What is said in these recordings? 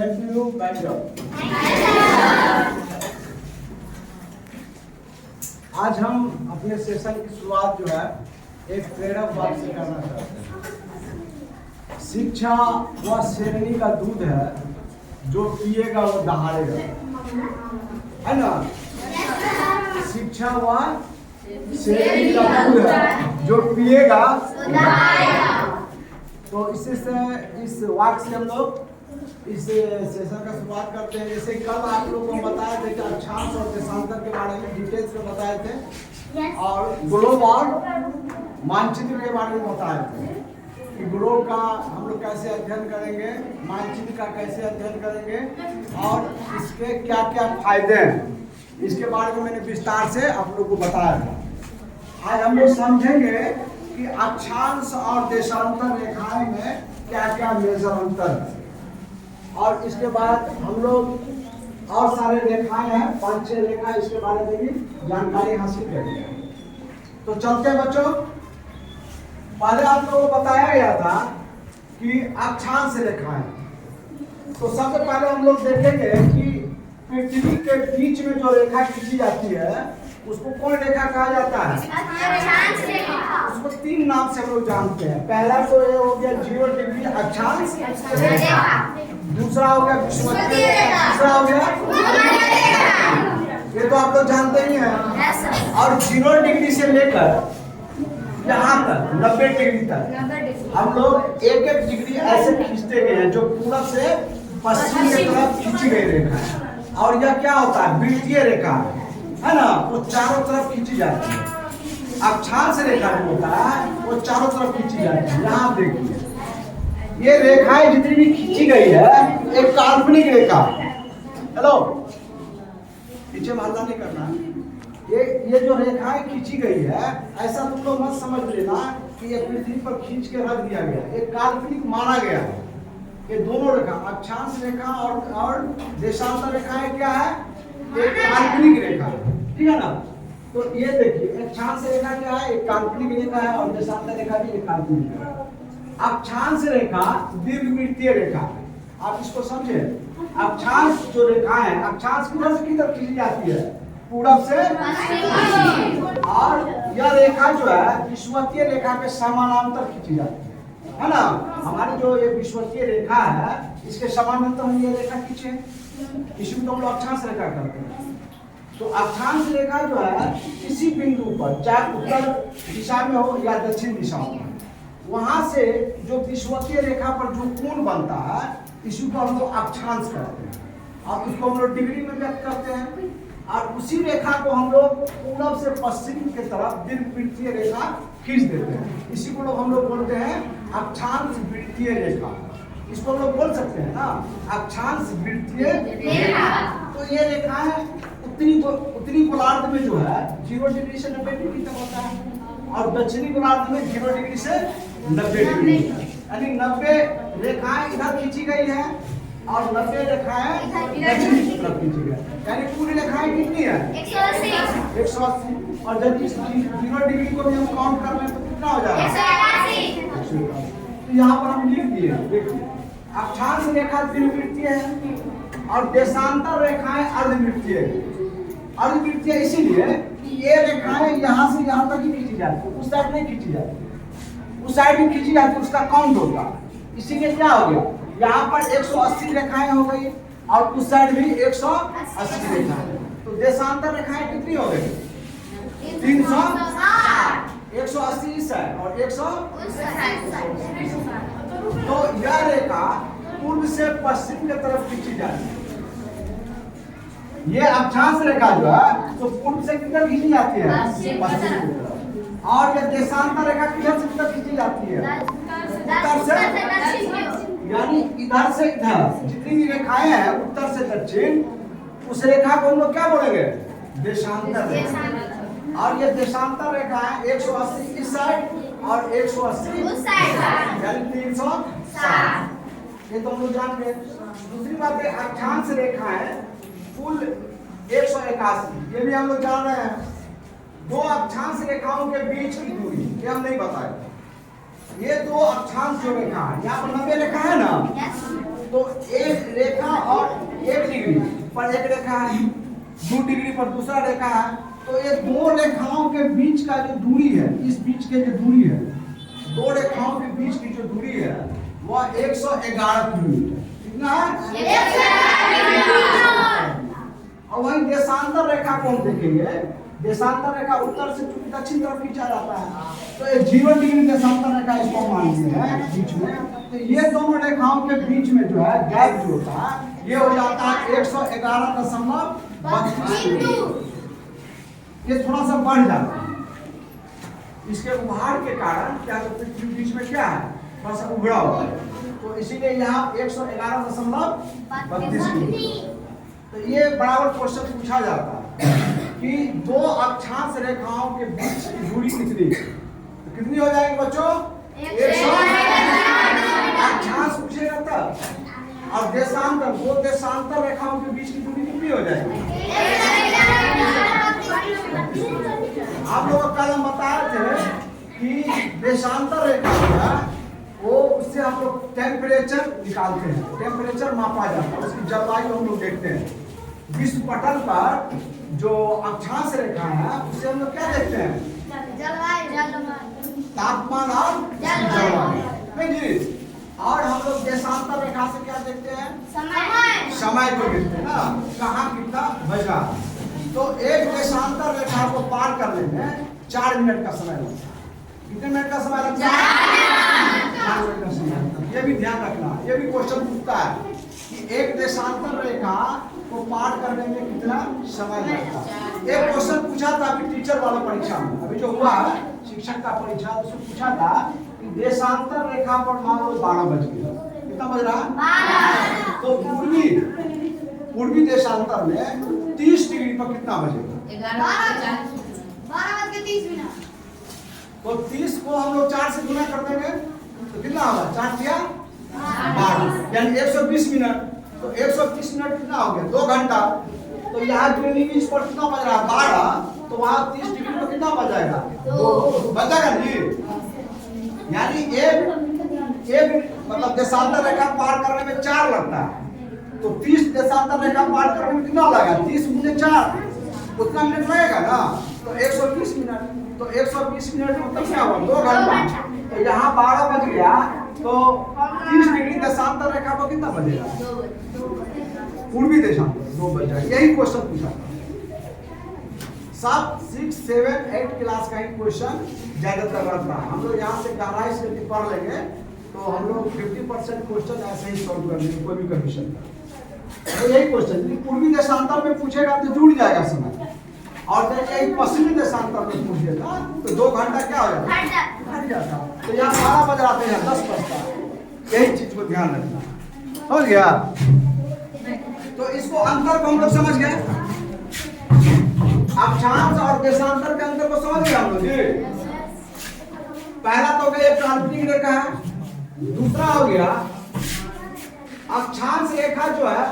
Thank you, बैठ जाओ। आज हम अपने सेशन की शुरुआत जो है एक प्रेरक बात से करना चाहते हैं। शिक्षा वह शेरनी का दूध है जो पिएगा वो दहाड़ेगा, है ना। शिक्षा वह शेरनी का दूध है जो पिएगा। तो इस वाक्य से हम लोग इस सेशन का शुरुआत करते हैं। जैसे कल आप लोगों को बताए थे कि अक्षांश और देशांतर के बारे में डिटेल्स में बताए थे, और ग्लोब और मानचित्र के बारे में बताए थे कि ग्लोब का हम लोग कैसे अध्ययन करेंगे, मानचित्र का कैसे अध्ययन करेंगे और इसके क्या क्या फायदे हैं, इसके बारे में मैंने विस्तार से आप लोग को बताया था। आज हम लोग समझेंगे कि अक्षांश और देशांतर रेखाएं में क्या क्या मेजर अंतर है, और इसके बाद हम लोग और सारे रेखाएं हैं, 5-6 रेखा, इसके बारे में भी जानकारी हासिल करेंगे। तो चलते हैं बच्चों। पहले आप लोगों को बताया गया था कि अक्षांश रेखाएं। तो सबसे पहले हम लोग देखेंगे कि पृथ्वी के बीच में जो रेखा खींची जाती है उसको कौन रेखा कहा जाता है? अक्षांश रेखा। उसको 3 नाम से हम लोग जानते हैं। पहला तो ये हो गया 0 डिग्री अक्षांश रेखा, दूसरा हो गया विषुवतीय रेखा, तीसरा हो गया, ये तो आप लोग जानते ही हैं। और 0 डिग्री से लेकर यहाँ तक 90 डिग्री तक हम लोग एक डिग्री ऐसे खींचते गए हैं जो पूरब से पश्चिम की तरफ खींची गई रेखा है। और यह क्या होता है? वृत्तीय रेखा है ना, वो चारों तरफ खींची जाती है। अक्षांश रेखा जो होता है वो चारों तरफ खींची जाती है। यहाँ देखिए ये रेखाएं जितनी भी खींची गई है एक काल्पनिक रेखा। हेलो, पीछे हल्ला नहीं करना। ये जो रेखाएं खींची गई है ऐसा तुम लोग मत समझ लेना कि ये पृथ्वी पर खींच के रख दिया गया, एक काल्पनिक माना गया है। ये दोनों रेखा अक्षांश रेखा और देशांतर रेखाएं क्या है? एक काल्पनिक रेखा, ठीक है ना। तो ये देखिए अक्षांश रेखा क्या है? एक काल्पनिक रेखा है, और देशांतर रेखा भी एक काल्पनिक रेखा है। अक्षांश रेखा दीर्घवृत्तीय रेखा है, आप इसको समझे। अक्षांश जो रेखा है, अक्षांश किधर से किधर खींची जाती है? पूरब से पश्चिम। और यह रेखा जो है विषुवतीय रेखा के समानांतर खींची जाती है ना। हमारी जो ये विषुवतीय रेखा है इसके समानांतर हम ये रेखा खींचे, इसी को हम लोग अक्षांश रेखा कहते हैं। तो अक्षांश रेखा जो है किसी बिंदु पर, चाहे उत्तर दिशा में हो या दक्षिण दिशा में, वहां से जो विषुवतीय रेखा पर जो कोण बनता है इसी को हम लोग अक्षांश कहते हैं, और उसको हम लोग डिग्री में व्यक्त करते हैं। और उसी रेखा को हम लोग पूरब से पश्चिम की तरफ दीर्घवृत्तीय रेखा खींच देते हैं, इसी को हम लोग बोलते हैं अक्षांश वृत्तीय रेखा। इसको हम लोग बोल सकते हैं ना, अक्षांश वृत्तीय रेखा। तो ये रेखाएं उत्तरी गोलार्ध में जो है 0 डिग्री से 90 डिग्री तक होता है, और दक्षिणी गोलार्ध में 0 डिग्री से 90 डिग्री, यानी 90 रेखाएं इधर खींची गई है और 90 रेखाएं दक्षिणी की तरफ खींची गई, यानी पूरी रेखाएं कितनी है? 180। और जब 0 डिग्री को भी हम काउंट कर लें तो कितना हो जाएगा? 180। तो यहाँ पर हम लिख दिए, देखिए अक्षांश रेखा दीर्घवृत्तीय है और देशांतर रेखाएं अर्धवृत्तीय है। अर्धवृत्तीय इसीलिए कि ये रेखाएं यहाँ से यहाँ तक ही खींची जाती है, उस साइड नहीं खींची जाती, उस साइड भी खींची जाती है, उसका काउंट होगा। इसीलिए क्या हो गया, यहाँ पर 180 रेखाएं हो गई और उस साइड भी 180 रेखाएं। तो देशांतर रेखाएं कितनी हो गई? 360। 180 इस साइड और 160। तो यह रेखा पूर्व से पश्चिम की तरफ खींची जाती है। ये अक्षांश रेखा जो है तो पूर्व से किधर खींची जाती है? पश्चिम की तरफ। और ये देशांतर रेखा किधर से किधर खींची जाती है? उत्तर से, यानी इधर से इधर जितनी भी रेखाएं हैं उत्तर से दक्षिण, उस रेखा को हम लोग क्या बोलेंगे? देशांतर रेखा। और ये देशांतर रेखा है 180 इस साइड और 180 उस साइड, यानी 360। ये तो हम लोग जान गए। दूसरी बात है अक्षांश रेखा है कुल 181, ये भी हम लोग जान रहे हैं। दो अक्षांश रेखाओं के बीच की दूरी, ये हम नहीं बताए। ये दो अक्षांश जो रेखा है, यहाँ पर 90 रेखा है ना, तो एक रेखा पर एक रेखा है, 2 डिग्री पर दूसरा रेखा है, तो ये दो रेखाओं के बीच का जो दूरी है, इस बीच के जो दूरी है, दो रेखाओं के बीच की जो दूरी है वह 111 किलोमीटर। कितना है? और वही देशांतर रेखा को हम देखेंगे। देशांतर रेखा उत्तर से दक्षिण तरफ खींचा जाता है, तो ये 0 डिग्री देशांतर रेखा इसको मानते हैं बीच में। तो ये दोनों रेखाओं के बीच में जो है गैप जो होता है ये हो जाता है 111.32। ये थोड़ा सा बढ़ जाता है, इसके उभार के कारण क्या पृथ्वी बीच में क्या है, थोड़ा सा उभरा हुआ है, तो इसीलिए यहाँ 111.32। तो ये बराबर क्वेश्चन पूछा जाता है कि दो अक्षांश रेखाओं के बीच की दूरी कितनी, तो कितनी हो जाएगी बच्चों? 111। अक्षांश पूछेगा तब, और देशांतर, दो देशांतर रेखाओं के बीच की दूरी कितनी हो जाएगी? आप लोगों को कल हम बताए थे कि देशांतर रेखा है वो, उससे हम लोग टेम्परेचर निकालते हैं, टेम्परेचर मापा जाता है, उसकी जलवायु हम लोग देखते हैं। विश्व पटल पर जो अक्षांश रेखा है उससे हम लोग क्या देखते हैं? तापमान और जलवायु, नहीं जी। और हम लोग देशांतर रेखा से क्या देखते हैं? समय को देखते हैं ना, कहाँ कितना बजा। तो एक देशांतर रेखा को पार करने में 4 मिनट का समय लगता है। कितने मिनट का समय लगता है? 4 मिनट का समय लगता है। ये भी ध्यान रखना, ये भी क्वेश्चन पूछता है कि एक देशांतर रेखा को पार करने में कितना समय लगता है। एक क्वेश्चन पूछा था अभी टीचर वाला परीक्षा में, अभी जो हुआ है शिक्षक का परीक्षा, उसमें पूछा था कि देशांतर रेखा पर मान लो 12 बज गया, कितना बज रहा है? तो पूर्वी देशांतर में 30 डिग्री पर कितना बजेगा? 12:30। तो 30 को हम लोग 4 से गुना कर देंगे तो कितना होगा? 4 या 12 यानी 120 मिनट। तो 130 मिनट कितना हो गया? 2 घंटा। तो यहाँ ग्रीनिच पर कितना बज रहा है? 12। तो वहाँ 30 डिग्री पर कितना बज जाएगा? 2 बजेगा जी। यानी एक मतलब देशांतर रेखा पार करने में 4 लगता है, तो 30 देशांतर रेखा पार करने में कितना लगेगा? 30 × 4 उतना मिनट लगेगा ना, तो 120 मिनट। तो 120 मिनट मतलब क्या हुआ? 2 घंटा। तो यहाँ 12 बज गया, तो 30 डिग्री देशांतर रेखा पर कितना बजेगा? पूर्वी देशांतर 2 बज जाएगा। यही क्वेश्चन पूछा था। 7, 6, 7, 8 क्लास का ही क्वेश्चन ज्यादातर रहता है। हम लोग यहाँ से गहराई से पढ़ लेंगे तो हम लोग 50% क्वेश्चन ऐसे ही सॉल्व कर लेंगे कोई भी कंडीशन का। तो यही क्वेश्चन पूर्वी देशांतर में पूछेगा तो जुड़ जाएगा समय, और यही पश्चिमी देशांतर में पूछेगा तो 2 घंटा क्या हो जाता? घट जाता। तो यहाँ 12 बज रहा था, 10 बजता। यही चीज को ध्यान रखना। हो गया? तो इसको अंतर को हम लोग समझ गए, अक्षांश और देशांतर के अंतर को समझ गए हम लोग जी। पहला तो हो गया एक काल्पनिक रेखा है, दूसरा हो गया अक्षांश रेखा जो है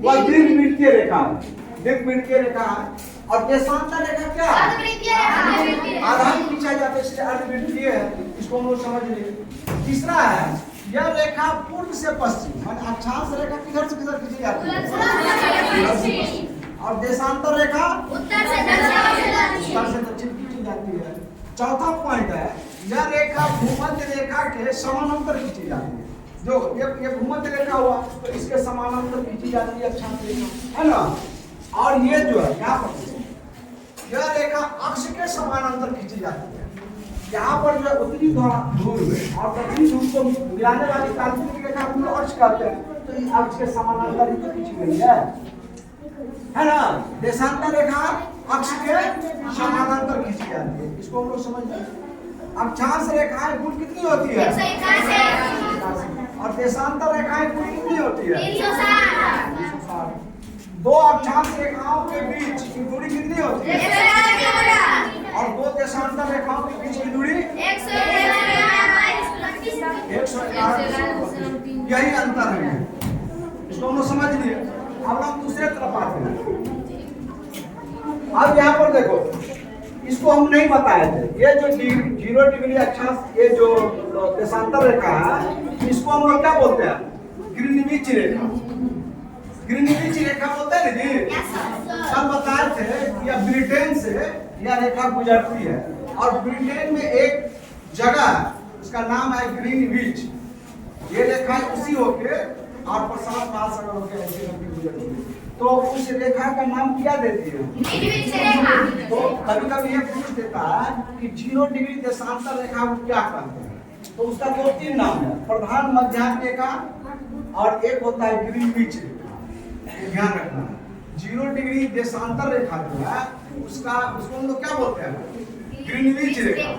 वह दीर्घवृत्तीय रेखा है, दीर्घवृत्तीय रेखा है। और देशांतर रेखा क्या है? आधार खींचा जाता है, इसलिए अर्धवृत्तीय है, इसको हम लोग समझ लिए। तीसरा है यह रेखा पूर्व से पश्चिम, माने अक्षांश रेखा किधर से किधर खींची जाती है, और देशांतर रेखा उत्तर से दक्षिण खींची जाती है। चौथा पॉइंट है यह रेखा भूमध्य रेखा के समानांतर खींची जाती है। जो ये भूमध्य रेखा हुआ तो इसके समानांतर खींची जाती है अक्षांश रेखा, है ना। और ये जो है यहाँ पर यह रेखा अक्ष के समानांतर खींची जाती है। यहाँ पर जो है उत्तरी ध्रुव और दक्षिणी ध्रुव को मिलाने वाली काल्पनिक रेखा हम लोग अक्ष कहते हैं, तो इस अक्ष के समानांतर ही तो खींची गई है ना। देशांतर रेखा अक्ष के समानांतर खींची जाती है, इसको हम लोग समझ लें। अक्षांश रेखाएं कुल कितनी होती है? 161। और देशांतर रेखाएं कुल कितनी होती है? 360। दो अक्षांश रेखाओं के बीच की दूरी कितनी होती है? 111। और दो देशांतर रेखाओं के बीच की दूरी 111। यही अंतर है, इसको हम लोग समझ लिए। अब हम दूसरे तरफ आते हैं। अब यहाँ पर देखो, इसको हम नहीं बताए थे, ये जो 0 डिग्री अक्षांश, ये जो देशांतर रेखा है, इसको हम लोग क्या बोलते हैं? ग्रीनविच रेखा। ग्रीनविच रेखा बोलते हैं ना जी। कल बताए थे कि यह ब्रिटेन से यह रेखा गुजरती है और ब्रिटेन में एक जगह उसका नाम है ग्रीनविच। ये रेखा उसी होके और प्रशांत महासागर होके ऐसे गुजरती है, तो उस रेखा का नाम क्या देती है? तो कभी कभी ये पूछ देता है कि 0 डिग्री देशांतर रेखा को क्या कहते हैं, तो उसका 2-3 नाम है, प्रधान मध्याह्न रेखा और एक होता है ग्रीनविच रेखा। ध्यान रखना 0 डिग्री देशांतर रेखा जो है उसको हम लोग क्या बोलते हैं? ग्रीनविच रेखा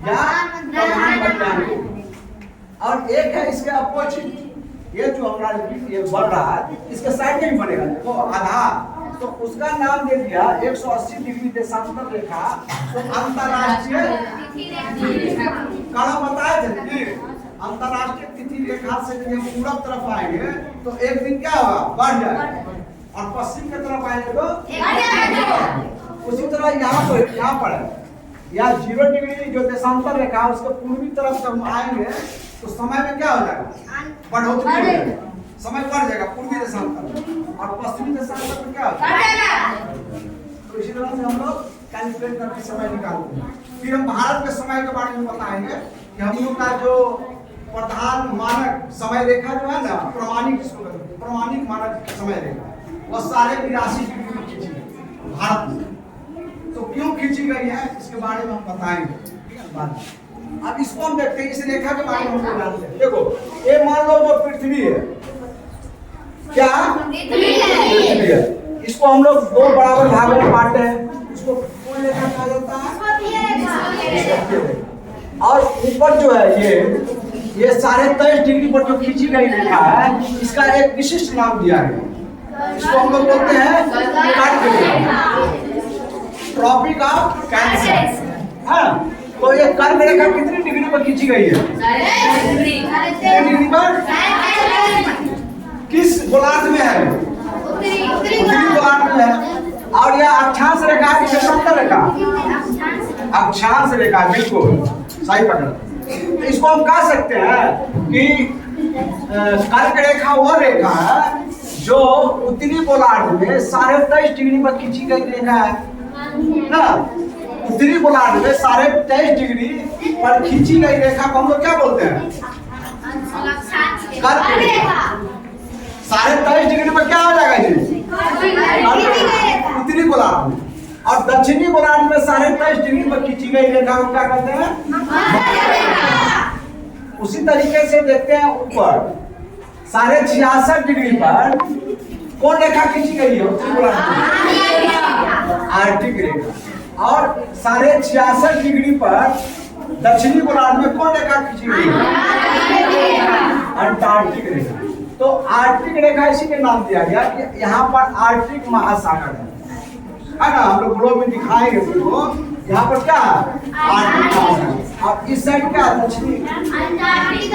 या प्रधान मध्याह्न रेखा। और एक है इसके अपोजिट, ये जो हमारा ये बढ़ रहा है इसके साइड में भी बनेगा देखो आधार, तो उसका नाम दे दिया 180 डिग्री देशांतर रेखा। तो अंतरराष्ट्रीय कड़ा बताए थे कि अंतरराष्ट्रीय तिथि रेखा से जब हम पूरब तरफ आएंगे तो एक दिन क्या होगा? बढ़ जाएगा, और पश्चिम की तरफ आएंगे तो उसी तरह यहाँ पर है या 0 डिग्री जो देशांतर रेखा उसके पूर्वी तरफ से हम आएंगे तो समय में क्या हो जाएगा? बढ़ोतरी हो जाएगा, समय बढ़ जाएगा पूर्वी देशांतर, और पश्चिमी देशांतर में क्या हो जाएगा? तो इसी तरह से हम लोग कैलकुलेट करके समय निकालते हैं। फिर हम भारत के समय के बारे में बताएंगे कि हम लोग का जो प्रधान मानक समय रेखा जो है ना, प्रमाणिक जिसको कहते हैं, प्रमाणिक मानक समय रेखा, वह 82.5 डिग्री में खींची गई भारत में। तो क्यों खींची गई है इसके बारे में हम बताएंगे। अब इसको हम देखते हैं, इस रेखा के बारे में हम जानते हैं। देखो ये मान लो जो पृथ्वी है, क्या पृथ्वी है, इसको हम लोग 2 बराबर भागों में बांटते हैं। इसको कौन रेखा कहा जाता है? और ऊपर जो है ये 23.5 डिग्री पर जो खींची गई रेखा है इसका एक विशिष्ट नाम दिया है। इसको हम लोग बोलते हैं ट्रॉपिक ऑफ कैंसर। हाँ, तो ये कर्क रेखा कितनी डिग्री पर खींची गई है? 3 डिग्री पर। किस गोलार्ध में है? उत्तरी गोलार्ध में है। और यह अक्षांश रेखा है कि देशांतर रेखा? अक्षांश रेखा, बिल्कुल सही पकड़। इसको हम कह सकते हैं कि कर्क रेखा वो रेखा है जो उत्तरी गोलार्ध में 23.5 डिग्री पर खींची गई रेखा है ना। उत्तरी गोलार्ध में 23.5 डिग्री पर खींची गई रेखा को हम लोग क्या बोलते हैं? कर्क रेखा। 23.5 डिग्री पर क्या हो जाएगा जी? उत्तरी गोलार्ध में। और दक्षिणी गोलार्ध में 23.5 डिग्री पर खींची गई रेखा को क्या कहते हैं? उसी तरीके से देखते हैं ऊपर 66.5 डिग्री पर कौन रेखा खींची गई है? उत्तरी गोलार्ध में आर्कटिक रेखा। और 66.5 डिग्री पर दक्षिणी गोलार्ध में कौन रेखा खींची गई है? अंटार्कटिक रेखा। तो आर्कटिक रेखा इसी के नाम दिया गया कि यहाँ पर आर्कटिक महासागर है ना। हम लोग ग्लोब में दिखाएंगे तो यहाँ पर क्या है? आर्कटिक महासागर। और इस साइड क्या है? दक्षिणी अंटार्कटिक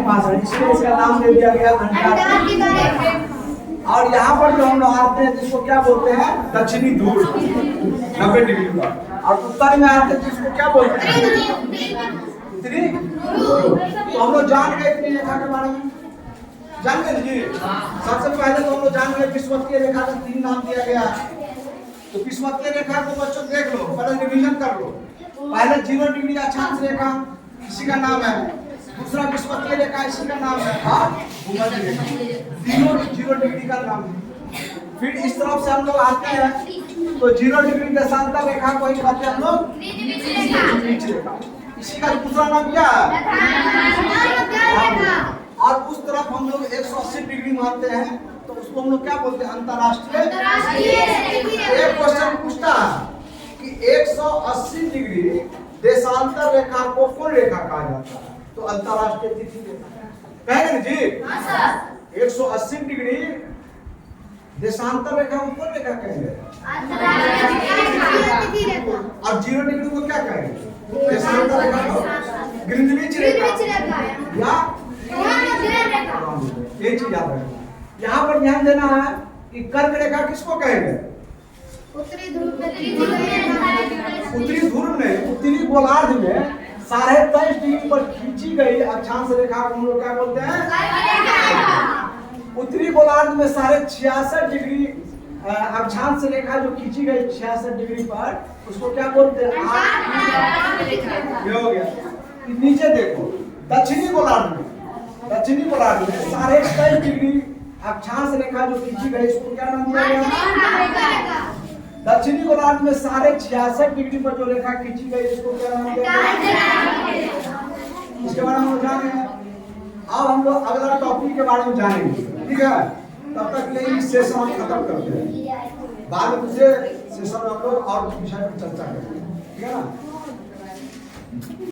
महासागर, इसलिए इसका नाम दे दिया गया अंटार्कटिक। और यहाँ पर जो हम लोग आते हैं जिसको क्या बोलते हैं? दक्षिणी ध्रुव 90 डिग्री पर। और उत्तर में आते हैं जिसको क्या बोलते हैं? उत्तरी ध्रुव। तो हम लोग जान गए इतनी रेखा के बारे में, जान गए जी। सबसे पहले तो हम लोग जान गए विषुवतीय रेखा का 3 नाम दिया गया। तो विषुवतीय रेखा को बच्चों देख लो, पहले रिवीजन कर लो। पहले 0 डिग्री अक्षांश रेखा, इसी का नाम है। दूसरा विषुवतीय रेखा, इसी का नाम है। और भूमध्य रेखा, तीनों 0 डिग्री का नाम है। फिर इस तरफ से हम लोग आते हैं तो 0 डिग्री देशांतर रेखा को ही कहते हैं हम लोग ग्रीनविच रेखा। इसी का दूसरा नाम क्या है? और उस तरफ हम लोग 180 डिग्री मानते हैं तो उसको हम लोग क्या बोलते हैं? अंतरराष्ट्रीय। एक क्वेश्चन पूछता है कि 180 डिग्री देशांतर रेखा को कौन रेखा कहा जाता है? तो अंतरराष्ट्रीय तिथि रेखा कहेंगे जी। 180 डिग्री देशांतर रेखा को कौन रेखा कहेंगे? और 0 डिग्री को क्या कहेंगे? देशांतर रेखा को ग्रीनविच रेखा या ये चीज याद रखना। यहाँ पर ध्यान देना है कि कर्क रेखा किसको कहेंगे? उत्तरी ध्रुव में उत्तरी गोलार्ध में 23.5 डिग्री पर खींची गई अक्षांश रेखा को हम लोग क्या बोलते हैं? उत्तरी गोलार्ध में 66.5 डिग्री अक्षांश रेखा जो खींची गई 66 डिग्री पर, उसको क्या बोलते हैं? ये हो गया। नीचे देखो, दक्षिणी गोलार्ध में 23.5 डिग्री अक्षांश रेखा जो खींची गई, इसको क्या नाम दिया गया? दक्षिणी गोलार्ध में 66.5 डिग्री पर जो रेखा खींची गई, इसको क्या नाम दिया गया? इसके बारे में हम जानेंगे। अब हम लोग अगला टॉपिक के बारे में जानेंगे, ठीक है? तब तक के लिए इस सेशन हम खत्म करते हैं। बाद में दूसरे सेशन में हम लोग और विषय पर चर्चा करेंगे, ठीक है ना?